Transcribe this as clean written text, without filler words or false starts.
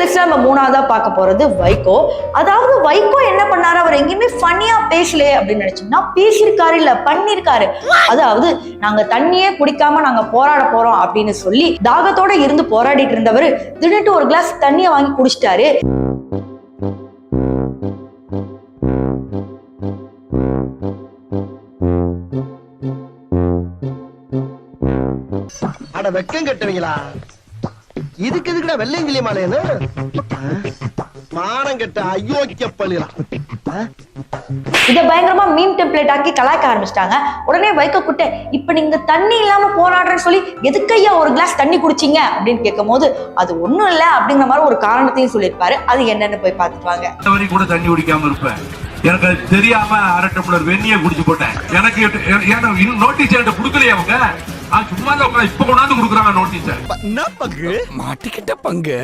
லிஸ்ட்ல நம்ம மூணாவதா பார்க்க போறது வைகோ. அதாவது வைகோ என்ன பண்ணாரு, அவர் எங்கேயுமே ஃபன்னியா பேசலையே அப்படின்னு நினைச்சீங்கன்னா பேசியிருக்காரு, இல்ல பண்ணிருக்காரு. அதாவது நாங்க தண்ணியே குடிக்காம நாங்க போராட போறோம் அப்படின்னு சொல்லி தாகத்தோட இருந்து போராடிட்டு இருந்தவர் திடீர்னு ஒரு கிளாஸ் தண்ணியை வாங்கி குடிச்சிட்டாரு. அட வெக்கம் கட்டுவீங்களா? இதுக்கு எதுக்குடா வெள்ளையங்கிலி மாலையன்னு மானம் கட்ட அயோக்கிய பள்ளிலாம். இதை பயங்கரமா மீம் டெம்ப்ளேட் ஆக்கி கலாய்க்க ஆரம்பிச்சிட்டாங்க. உடனே வைகோ கூட்ட இப்ப நீங்க தண்ணி இல்லாம போராடுறேன்னு சொல்லி எதுக்கையா ஒரு கிளாஸ் தண்ணி குடிச்சீங்க அப்படின்னு கேட்கும் போது அது ஒண்ணும் இல்ல அப்படிங்கிற மாதிரி ஒரு காரணத்தையும் சொல்லியிருப்பாரு. அது என்னன்னு போய் பார்த்துட்டு கூட தண்ணி குடிக்காம இருப்பேன். எனக்கு அது தெரியாம அரை டம்ளர் வெந்நிய குடிச்சு போட்டேன். எனக்கு இன்னும் நோட்டீஸ் என்கிட்ட கொடுக்கலையே அவங்க. சும்மா இப்ப கொண்டாந்து கொடுக்குறாங்க நோட்டீஸ். மாட்டிக்கிட்ட பங்கு